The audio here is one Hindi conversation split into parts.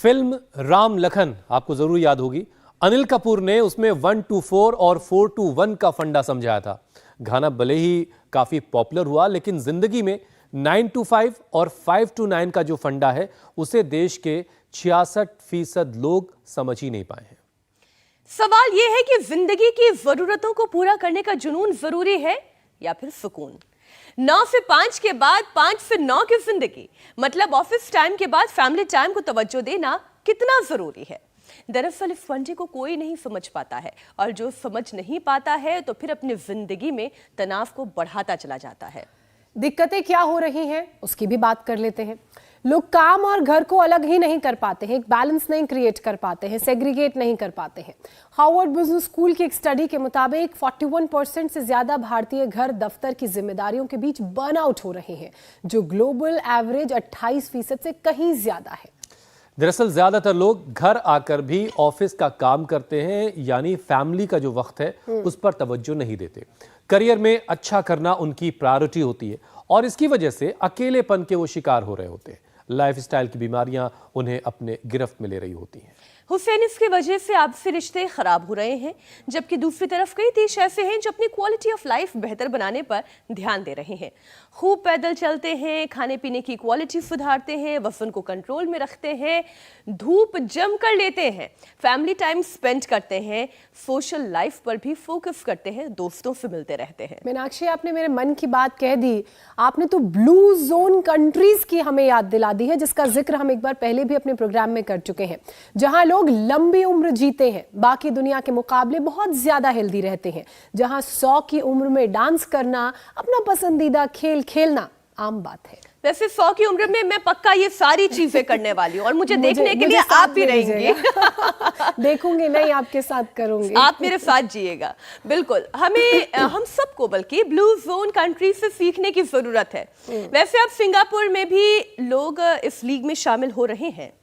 फिल्म राम लखन आपको जरूर याद होगी। अनिल कपूर ने उसमें 1-4 और 4-1 का फंडा समझाया था। गाना भले ही काफी पॉपुलर हुआ, लेकिन जिंदगी में 9-5 और 5-9 का जो फंडा है उसे देश के 66% लोग समझ ही नहीं पाए हैं। सवाल यह है कि जिंदगी की जरूरतों को पूरा करने का जुनून जरूरी है या फिर सुकून। 9 से 5 के बाद 5 से 9 की जिंदगी, मतलब ऑफिस टाइम के बाद फैमिली टाइम को तवज्जो देना कितना जरूरी है। दरअसल इस फंडे को कोई नहीं समझ पाता है, और जो समझ नहीं पाता है तो फिर अपनी जिंदगी में तनाव को बढ़ाता चला जाता है। दिक्कतें क्या हो रही हैं उसकी भी बात कर लेते हैं। लोग काम और घर को अलग ही नहीं कर पाते हैं, एक बैलेंस नहीं क्रिएट कर पाते हैं, सेग्रीगेट नहीं कर पाते हैं। हार्वर्ड बिजनेस स्कूल की एक स्टडी के मुताबिक 41% से ज्यादा भारतीय घर दफ्तर की जिम्मेदारियों के बीच बर्नआउट हो रहे हैं, जो ग्लोबल एवरेज 28% से कहीं ज्यादा है। दरअसल ज्यादातर लोग घर आकर भी ऑफिस का काम करते हैं, यानी फैमिली का जो वक्त है उस पर तवज्जो नहीं देते। करियर में अच्छा करना उनकी प्रायोरिटी होती है, और इसकी वजह से अकेलेपन के वो शिकार हो रहे होते हैं। लाइफस्टाइल की बीमारियां उन्हें अपने गिरफ्त में ले रही होती हैं। हुसैन, इसकी वजह से आपसे रिश्ते खराब हो रहे हैं, जबकि दूसरी तरफ कई देश ऐसे हैं जो अपनी क्वालिटी ऑफ लाइफ बेहतर बनाने पर ध्यान दे रहे हैं। खूब पैदल चलते हैं, खाने पीने की क्वालिटी सुधारते हैं, वजन को कंट्रोल में रखते हैं, धूप जम कर लेते हैं, फैमिली टाइम स्पेंड करते हैं, सोशल लाइफ पर भी फोकस करते हैं, दोस्तों से मिलते रहते हैं। मीनाक्षी, आपने मेरे मन की बात कह दी। आपने तो ब्लू जोन कंट्रीज की हमें याद दिला दी है, जिसका जिक्र हम एक बार पहले भी अपने प्रोग्राम में कर चुके हैं, जहां लोग लंबी उम्र जीते हैं, बाकी दुनिया के मुकाबले बहुत ज्यादा हेल्दी रहते हैं, जहां 100 की उम्र में डांस करना, अपना पसंदीदा खेल खेलना आम बात है। वैसे 100 की उम्र में मैं पक्का ये सारी चीजें करने वाली हूँ, और मुझे देखने के लिए आप भी रहेंगे। देखूंगी नहीं, आपके साथ करूंगी। आप मेरे साथ जिएगा, बिल्कुल। हम सबको बल्कि ब्लू जोन कंट्री से सीखने की जरूरत है। वैसे अब सिंगापुर में भी लोग इस लीग में शामिल हो रहे हैं।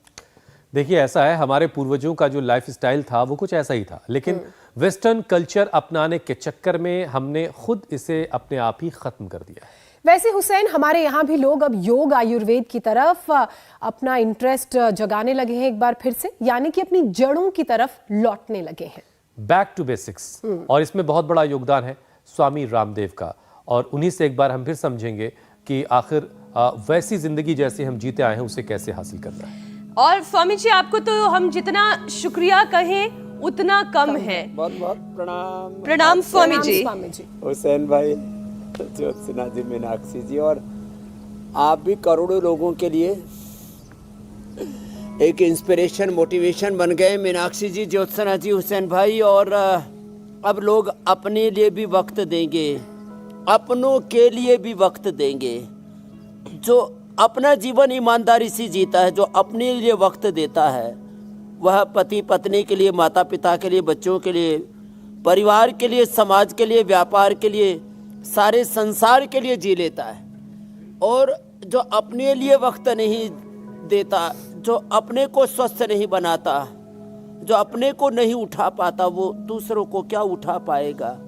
देखिए, ऐसा है, हमारे पूर्वजों का जो लाइफ स्टाइल था वो कुछ ऐसा ही था, लेकिन वेस्टर्न कल्चर अपनाने के चक्कर में हमने खुद इसे अपने आप ही खत्म कर दिया है। वैसे हुसैन, हमारे यहाँ भी लोग अब योग आयुर्वेद की तरफ अपना इंटरेस्ट जगाने लगे हैं एक बार फिर से, यानी कि अपनी जड़ों की तरफ लौटने लगे हैं। बैक टू बेसिक्स, और इसमें बहुत बड़ा योगदान है स्वामी रामदेव का, और उन्हीं से एक बार हम फिर समझेंगे कि आखिर वैसी जिंदगी जैसे हम जीते आए हैं उसे कैसे हासिल करना है। और स्वामी जी, आपको तो हम जितना शुक्रिया कहें उतना कम है। बहुत बहुत प्रणाम। प्रणाम स्वामी जी। हुसैन भाई, ज्योत्सना जी, मीनाक्षी जी, और आप भी करोड़ों लोगों के लिए एक इंस्पिरेशन, मोटिवेशन बन गए। मीनाक्षी जी, ज्योत्सना जी, हुसैन भाई, और अब लोग अपने लिए भी वक्त देंगे, अपनों के लिए भी वक्त देंगे। जो अपना जीवन ईमानदारी से जीता है, जो अपने लिए वक्त देता है, वह पति पत्नी के लिए, माता पिता के लिए, बच्चों के लिए, परिवार के लिए, समाज के लिए, व्यापार के लिए, सारे संसार के लिए जी लेता है। और जो अपने लिए वक्त नहीं देता, जो अपने को स्वस्थ नहीं बनाता, जो अपने को नहीं उठा पाता, वो दूसरों को क्या उठा पाएगा,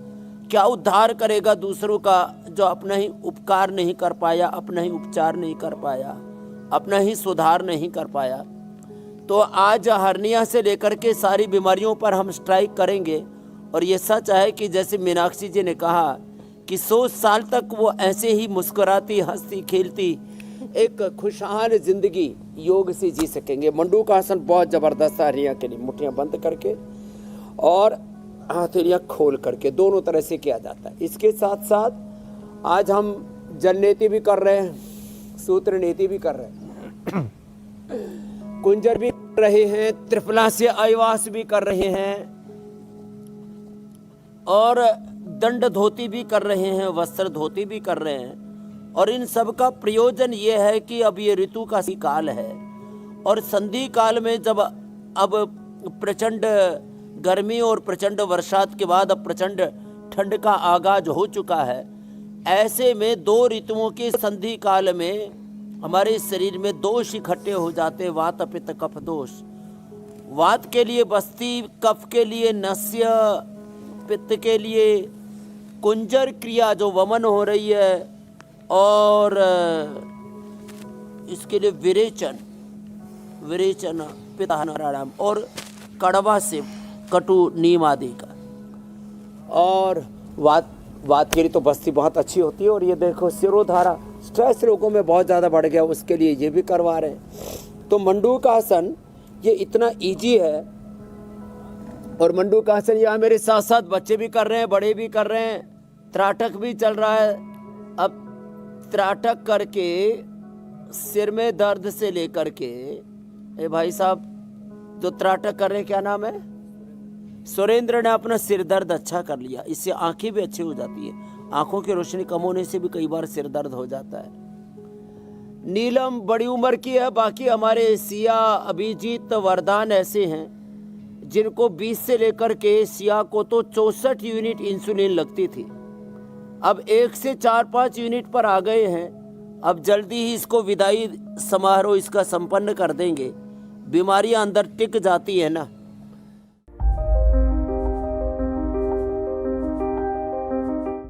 क्या उद्धार करेगा दूसरों का। जो अपना ही उपकार नहीं कर पाया, अपना ही उपचार नहीं कर पाया, अपना ही सुधार नहीं कर पाया। तो आज हर्निया से लेकर के सारी बीमारियों पर हम स्ट्राइक करेंगे। और ये सच है कि जैसे मीनाक्षी जी ने कहा कि 100 साल तक वो ऐसे ही मुस्कुराती, हंसती, खेलती एक खुशहाल जिंदगी योग से जी सकेंगे। मंडू का आसन बहुत ज़बरदस्त है हर्निया के लिए। मुट्ठियाँ बंद करके और हथेलियाँ खोल करके दोनों तरह से किया जाता है। इसके साथ साथ आज हम जल नीति भी कर रहे हैं, सूत्र नीति भी कर रहे हैं, कुंजर भी कर रहे हैं, त्रिफला से आयवास भी कर रहे हैं, और दंड धोती भी कर रहे हैं, वस्त्र धोती भी कर रहे हैं। और इन सब का प्रयोजन ये है कि अब ये ऋतु का काल है, और संधि काल में जब अब प्रचंड गर्मी और प्रचंड वर्षात के बाद अब प्रचंड ठंड का आगाज हो चुका है। ऐसे में 2 ऋतुओं के संधि काल में हमारे शरीर में दोष इकट्ठे हो जाते, वात पित्त कफ दोष। वात के लिए बस्ती, कफ के लिए नस्य, पित्त के लिए कुंजर क्रिया जो वमन हो रही है, और इसके लिए विरेचन पिताहनाराम और कड़वा से कटु नीम आदि का। और वात के लिए तो बस्ती बहुत अच्छी होती है। और ये देखो सिरोधारा, स्ट्रेस लोगों में बहुत ज़्यादा बढ़ गया, उसके लिए ये भी करवा रहे हैं। तो मंडूकासन ये इतना इजी है। और मंडूकासन यहाँ मेरे साथ साथ बच्चे भी कर रहे हैं, बड़े भी कर रहे हैं, त्राटक भी चल रहा है। अब त्राटक करके सिर में दर्द से लेकर के, ए भाई साहब जो त्राटक कर रहे हैं क्या नाम है, सुरेंद्र ने अपना सिर दर्द अच्छा कर लिया। इससे आंखें भी अच्छी हो जाती है, आंखों की रोशनी कम होने से भी कई बार सिर दर्द हो जाता है। नीलम बड़ी उम्र की है। बाकी हमारे सिया, अभिजीत, वरदान ऐसे हैं जिनको 20 से लेकर के, सिया को तो 64 यूनिट इंसुलिन लगती थी, अब 1 से 4-5 यूनिट पर आ गए हैं। अब जल्दी ही इसको विदाई समारोह इसका संपन्न कर देंगे। बीमारियां अंदर टिक जाती है ना,